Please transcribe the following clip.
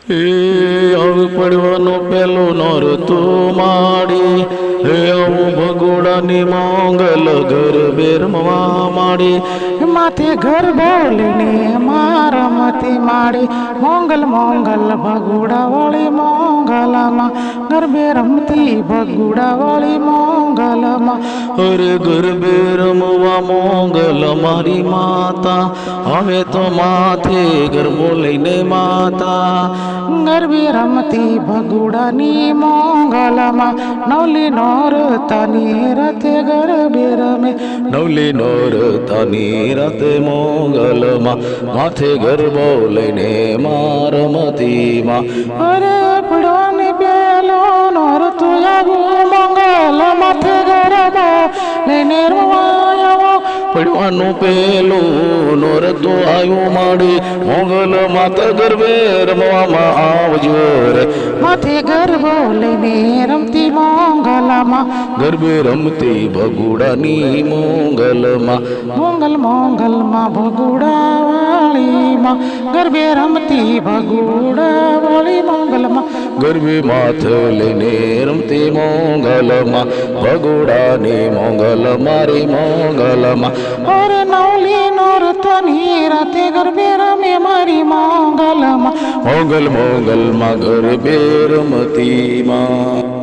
એ હવે પડવાનો પેલો નોરતો માડી હે આવું ભગોડાની મોંગલ ઘર બેરમવા માડી માથે ઘર બોલીને મારમતી માડી મોંગલ મોંગલ ભગુડા વાળી મોંગલમાં ગરબે રમતી ભગુડા વાળી મોંગલમાં અરે ગરબે રમવા મોંગલ મારી માતા હવે તો માથે ગરબો લઈને માતા ગરબે રમતી ભગુડાની મોંગલમાં નવલી નોરતાની રથે ગરબે રમે નવલી નોરતાની રાતે મોંગલમાં માથે ગરબો લઈને મારમતીમાં અરે પડવાની પેલો નોરતું આવ્યું મંગલ માથે ગરબો લઈને રવાયો પડવાનું પેલું નોરતો આવ્યું માડી મોંગલ માતા ગરબે રમવામાં આવજો રે માથે ગરબો લઈને રમતી મોંગલમાં ગરબે રમતી ભગુડાની મોંગલમાં મોંગલ મોંગલમાં ભગુડા વાળીમાં ગરબે રમતી ભગુડા વાળી મોંગલમાં ગરબે માથ લઈને રમતી મોંગલમાં ભગુડાની મોંગલ મારી મોંગલમાં અરે નવલી નોરતાની રાતે ગરબે રમે મારી મોંગલમાં મોંગલ મોંગલમાં ગરબે રમતીમાં